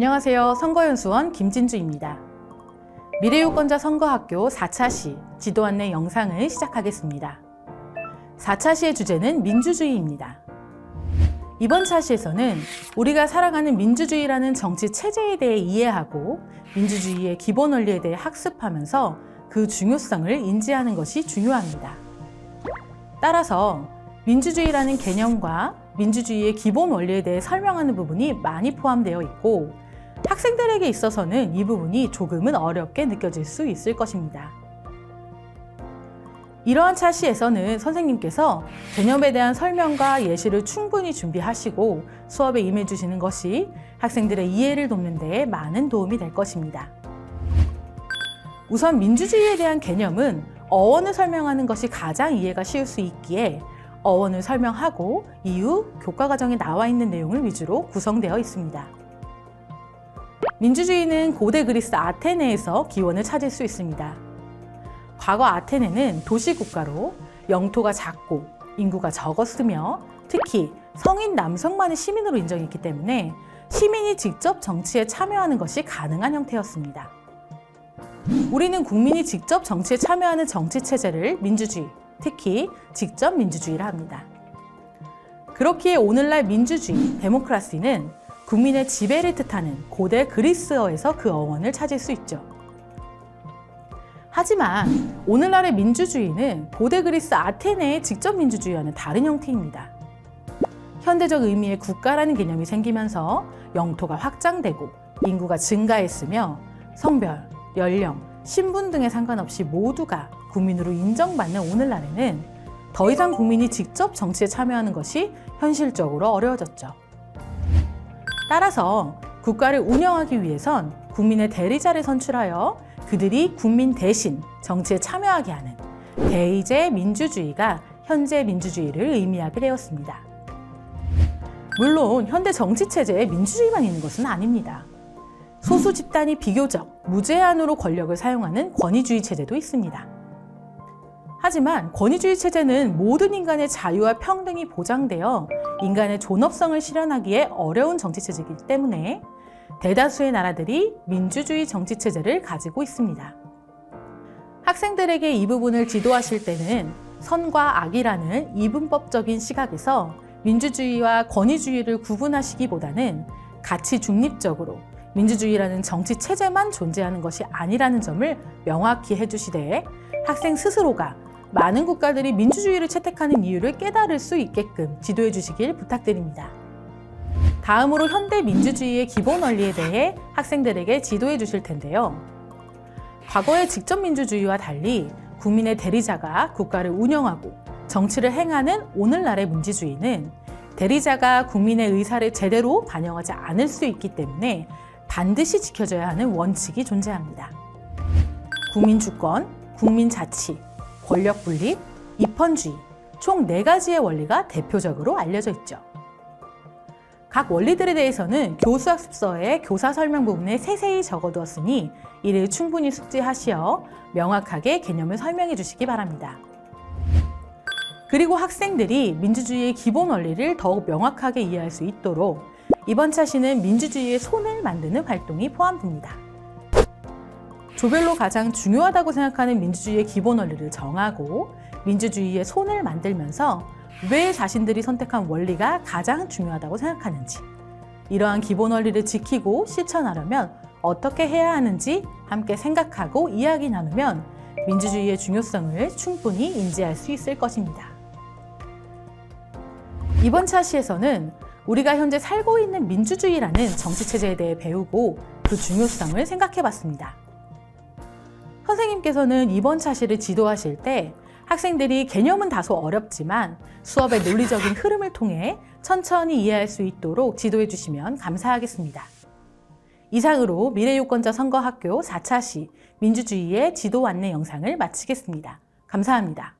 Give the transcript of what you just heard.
안녕하세요. 선거연수원 김진주입니다. 미래유권자 선거학교 4차 시 지도 안내 영상을 시작하겠습니다. 4차 시의 주제는 민주주의입니다. 이번 차시에서는 우리가 살아가는 민주주의라는 정치 체제에 대해 이해하고 민주주의의 기본 원리에 대해 학습하면서 그 중요성을 인지하는 것이 중요합니다. 따라서 민주주의라는 개념과 민주주의의 기본 원리에 대해 설명하는 부분이 많이 포함되어 있고 학생들에게 있어서는 이 부분이 조금은 어렵게 느껴질 수 있을 것입니다. 이러한 차시에서는 선생님께서 개념에 대한 설명과 예시를 충분히 준비하시고 수업에 임해 주시는 것이 학생들의 이해를 돕는 데 많은 도움이 될 것입니다. 우선 민주주의에 대한 개념은 어원을 설명하는 것이 가장 이해가 쉬울 수 있기에 어원을 설명하고 이후 교과 과정에 나와 있는 내용을 위주로 구성되어 있습니다. 민주주의는 고대 그리스 아테네에서 기원을 찾을 수 있습니다. 과거 아테네는 도시국가로 영토가 작고 인구가 적었으며 특히 성인 남성만의 시민으로 인정했기 때문에 시민이 직접 정치에 참여하는 것이 가능한 형태였습니다. 우리는 국민이 직접 정치에 참여하는 정치 체제를 민주주의, 특히 직접 민주주의라 합니다. 그렇기에 오늘날 민주주의, 데모크라시는 국민의 지배를 뜻하는 고대 그리스어에서 그 어원을 찾을 수 있죠. 하지만 오늘날의 민주주의는 고대 그리스 아테네의 직접 민주주의와는 다른 형태입니다. 현대적 의미의 국가라는 개념이 생기면서 영토가 확장되고 인구가 증가했으며 성별, 연령, 신분 등에 상관없이 모두가 국민으로 인정받는 오늘날에는 더 이상 국민이 직접 정치에 참여하는 것이 현실적으로 어려워졌죠. 따라서 국가를 운영하기 위해선 국민의 대리자를 선출하여 그들이 국민 대신 정치에 참여하게 하는 대의제 민주주의가 현재 민주주의를 의미하게 되었습니다. 물론 현대 정치 체제에 민주주의만 있는 것은 아닙니다. 소수 집단이 비교적 무제한으로 권력을 사용하는 권위주의 체제도 있습니다. 하지만 권위주의 체제는 모든 인간의 자유와 평등이 보장되어 인간의 존엄성을 실현하기에 어려운 정치 체제이기 때문에 대다수의 나라들이 민주주의 정치 체제를 가지고 있습니다. 학생들에게 이 부분을 지도하실 때는 선과 악이라는 이분법적인 시각에서 민주주의와 권위주의를 구분하시기보다는 가치 중립적으로 민주주의라는 정치 체제만 존재하는 것이 아니라는 점을 명확히 해주시되 학생 스스로가 많은 국가들이 민주주의를 채택하는 이유를 깨달을 수 있게끔 지도해 주시길 부탁드립니다. 다음으로 현대 민주주의의 기본 원리에 대해 학생들에게 지도해 주실 텐데요. 과거의 직접 민주주의와 달리 국민의 대리자가 국가를 운영하고 정치를 행하는 오늘날의 민주주의는 대리자가 국민의 의사를 제대로 반영하지 않을 수 있기 때문에 반드시 지켜져야 하는 원칙이 존재합니다. 국민주권, 국민자치, 권력분립, 입헌주의, 총 4가지의 원리가 대표적으로 알려져 있죠. 각 원리들에 대해서는 교수학습서의 교사 설명 부분에 세세히 적어두었으니 이를 충분히 숙지하시어 명확하게 개념을 설명해 주시기 바랍니다. 그리고 학생들이 민주주의의 기본 원리를 더욱 명확하게 이해할 수 있도록 이번 차시는 민주주의의 손을 만드는 활동이 포함됩니다. 조별로 가장 중요하다고 생각하는 민주주의의 기본 원리를 정하고 민주주의의 손을 만들면서 왜 자신들이 선택한 원리가 가장 중요하다고 생각하는지, 이러한 기본 원리를 지키고 실천하려면 어떻게 해야 하는지 함께 생각하고 이야기 나누면 민주주의의 중요성을 충분히 인지할 수 있을 것입니다. 이번 차시에서는 우리가 현재 살고 있는 민주주의라는 정치체제에 대해 배우고 그 중요성을 생각해 봤습니다. 선생님께서는 이번 차시를 지도하실 때 학생들이 개념은 다소 어렵지만 수업의 논리적인 흐름을 통해 천천히 이해할 수 있도록 지도해 주시면 감사하겠습니다. 이상으로 미래유권자 선거학교 4차 시 민주주의의 지도 안내 영상을 마치겠습니다. 감사합니다.